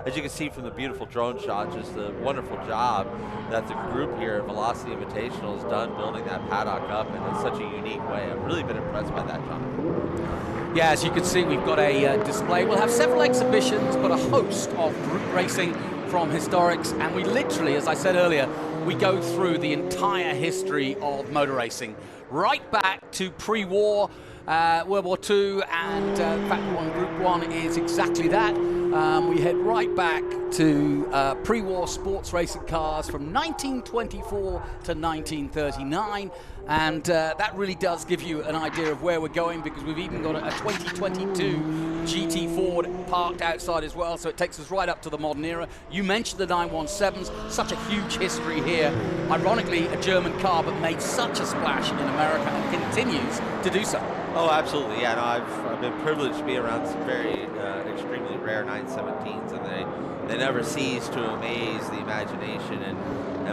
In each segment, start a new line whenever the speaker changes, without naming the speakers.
as you can see from the beautiful drone shot, just a wonderful job that the group here at Velocity Invitational has done building that paddock up in such a unique way. I've really been impressed by that, Jonathan.
Yeah, as you can see, we've got a display. We'll have several exhibitions, but a host of group racing from historics, and we literally, as I said earlier, we go through the entire history of motor racing, right back to pre-war, World War II, and in fact, Group 1 is exactly that. We head right back to pre-war sports racing cars from 1924 to 1939, and that really does give you an idea of where we're going, because we've even got a 2022 GT Ford parked outside as well, so it takes us right up to the modern era. You mentioned the 917s, such a huge history here. Ironically, a German car, but made such a splash in America and continues to do so.
Oh, absolutely. Yeah, no, I've been privileged to be around some very extremely rare 917s, and they never cease to amaze the imagination and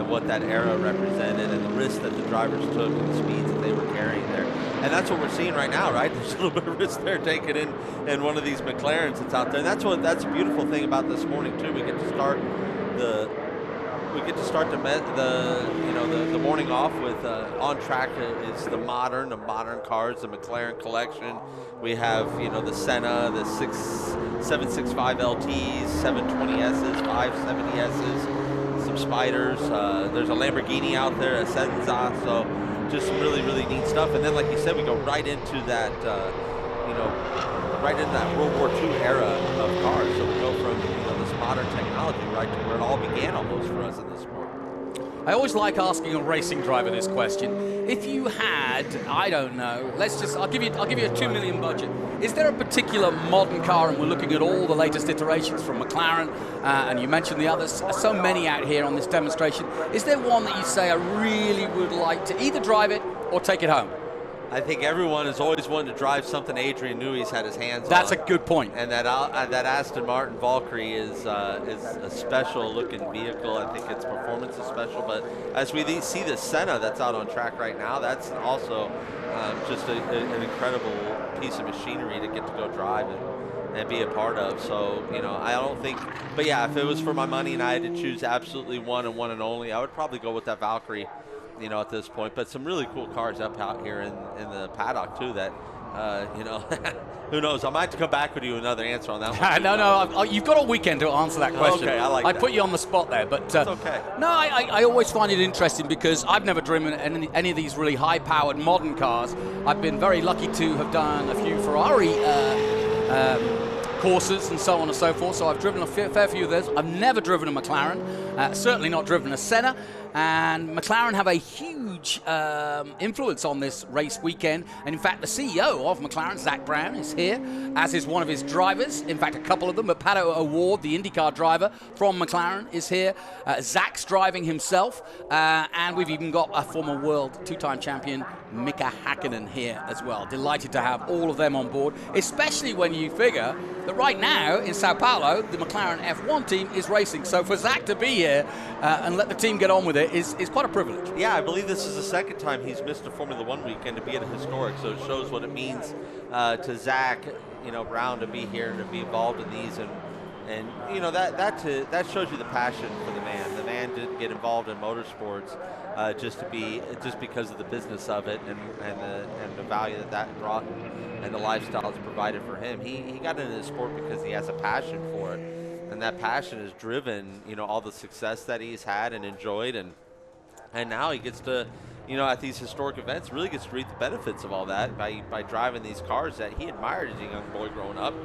what that era represented, and the risks that the drivers took and the speeds that they were carrying there. And that's what we're seeing right now, right? There's a little bit of risk they're taking in one of these McLarens that's out there. And that's a beautiful thing about this morning too. We get to start the morning off with on track is the modern cars, the McLaren collection. We have the Senna, the 765 LTs, 720Ss, 570Ss, some Spiders. There's a Lamborghini out there, a Senza. So just some really, really neat stuff. And then, like you said, we go right into that right in that World War II era of cars. So we go from this modern technology right to where it all began almost for us in the sport.
I always like asking a racing driver this question. If you had, I don't know, I'll give you a $2 million budget. Is there a particular modern car, and we're looking at all the latest iterations from McLaren, and you mentioned the others, so many out here on this demonstration. Is there one that you say, I really would like to either drive it or take it home?
I think everyone has always wanted to drive something Adrian Newey's had his hands on.
That's a good point.
And that Aston Martin Valkyrie is a special looking vehicle. I think its performance is special. But as we see the Senna that's out on track right now, that's also just an incredible piece of machinery to get to go drive and be a part of. So, I don't think, but yeah, if it was for my money and I had to choose absolutely one and only, I would probably go with that Valkyrie. At this point, but some really cool cars up out here in the paddock too that, who knows? I might have to come back with you another answer on that one.
No, you've got a weekend to answer that question.
Okay, I
put you on the spot there, but
that's okay.
No, I always find it interesting because I've never driven any of these really high-powered modern cars. I've been very lucky to have done a few Ferrari courses and so on and so forth, so I've driven a fair few of those. I've never driven a McLaren, certainly not driven a Senna, and McLaren have a huge influence on this race weekend, and in fact the CEO of McLaren, Zak Brown, is here, as is one of his drivers, in fact a couple of them, but Pato O'Ward, the IndyCar driver from McLaren, is here. Zak's driving himself, and we've even got a former world two-time champion, Mika Hakkinen, here as well. Delighted to have all of them on board, especially when you figure that right now in Sao Paulo, the McLaren F1 team is racing. So for Zak to be here and let the team get on with it is quite a privilege.
Yeah, I believe this is the second time he's missed a Formula One weekend to be at a historic, so it shows what it means to Zak, Brown, to be here and to be involved in these, and that shows you the passion for the man. The man didn't get involved in motorsports just because of the business of it and the value that brought and the lifestyle it's provided for him. He got into the sport because he has a passion for it, and that passion has driven all the success that he's had and enjoyed, and now he gets to at these historic events really gets to reap the benefits of all that by driving these cars that he admired as a young boy growing up.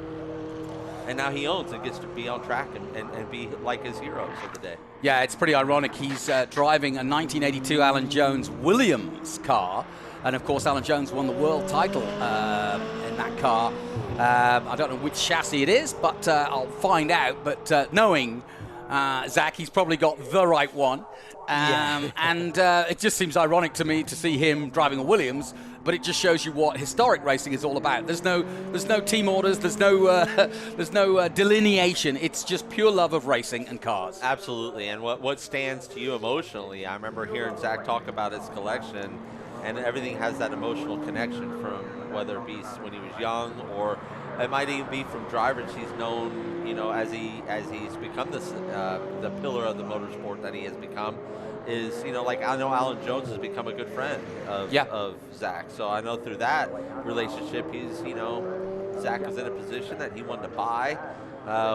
And now he owns and gets to be on track and be like his heroes of the day.
Yeah, it's pretty ironic. He's driving a 1982 Alan Jones Williams car. And, of course, Alan Jones won the world title in that car. I don't know which chassis it is, but I'll find out. But knowing Zak, he's probably got the right one. And it just seems ironic to me to see him driving a Williams, but it just shows you what historic racing is all about. There's no team orders, there's no delineation. It's just pure love of racing and cars.
Absolutely, and what stands to you emotionally? I remember hearing Zak talk about his collection, and everything has that emotional connection from whether it be when he was young or it might even be from drivers he's known, as he's become this the pillar of the motorsport that he has become. Is like I know Alan Jones has become a good friend of Zach, so I know through that relationship he's Zach was in a position that he wanted to buy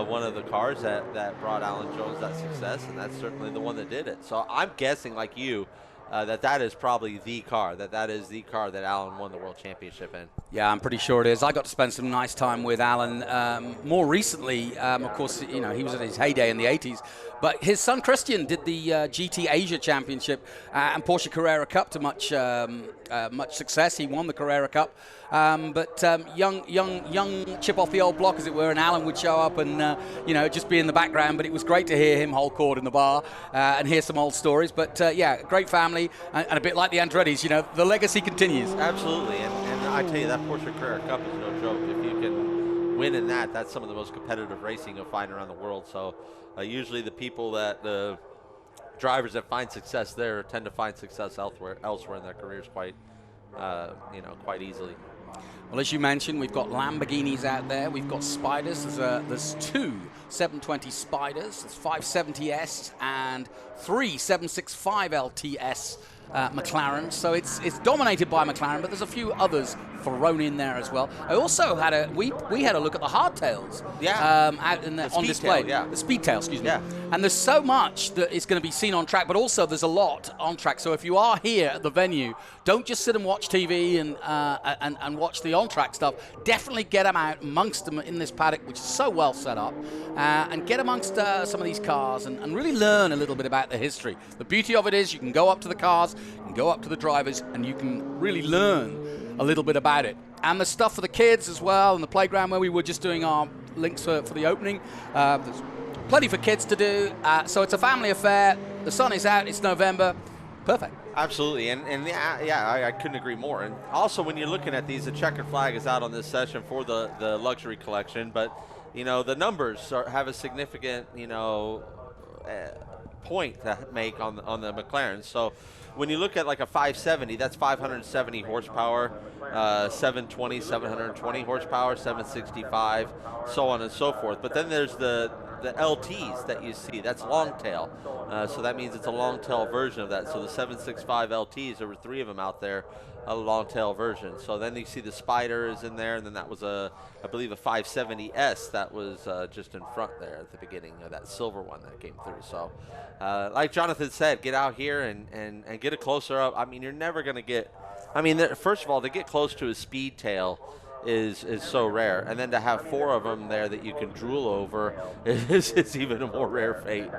one of the cars that brought Alan Jones that success, and that's certainly the one that did it. So I'm guessing, like you, that is probably the car, that is the car that Alan won the World Championship in.
Yeah, I'm pretty sure it is. I got to spend some nice time with Alan more recently. Of course, he was at his heyday in the 80s. But his son Christian did the GT Asia Championship and Porsche Carrera Cup to much success. He won the Carrera Cup. But young chip off the old block, as it were, and Alan would show up and just be in the background. But it was great to hear him hold court in the bar and hear some old stories. But great family and a bit like the Andretti's. The legacy continues.
Absolutely, and I tell you, that Porsche Carrera Cup is no joke. If you can win in that, that's some of the most competitive racing you'll find around the world. So usually the people the drivers that find success there tend to find success elsewhere in their careers quite easily.
Well, as you mentioned, we've got Lamborghinis out there. We've got Spiders. There's two 720 Spiders. There's 570S and three 765 LTS McLaren. So it's dominated by McLaren, but there's a few others thrown in there as well. I also had we had a look at the hardtails. Out in on display.
The
Speedtail, excuse me.
Yeah.
And there's so much that is going to be seen on track, but also there's a lot on track. So if you are here at the venue, don't just sit and watch TV and watch the on-track stuff. Definitely get them out amongst them in this paddock, which is so well set up, and get amongst some of these cars and really learn a little bit about the history. The beauty of it is you can go up to the cars, you can go up to the drivers, and you can really learn a little bit about it. And the stuff for the kids as well, and the playground where we were just doing our links for the opening. There's plenty for kids to do. So it's a family affair. The sun is out. It's November. Perfect.
Absolutely, and I couldn't agree more. And also, when you're looking at these, the checkered flag is out on this session for the luxury collection, but the numbers have a significant point to make on the McLaren. So when you look at like a 570, that's 570 horsepower, 720, 720 horsepower, 765, so on and so forth. But then there's the LTs that you see. That's long tail. So that means it's a long tail version of that. So the 765 LTs, there were three of them out there, a long tail version. So then you see the Spider is in there, and then that was I believe a 570S that was just in front there at the beginning of that silver one that came through. So like Jonathan said, get out here and get a closer up. I mean, you're never going to get, first of all, to get close to a speed tail is so rare, and then to have four of them there that you can drool over is even a more rare fate.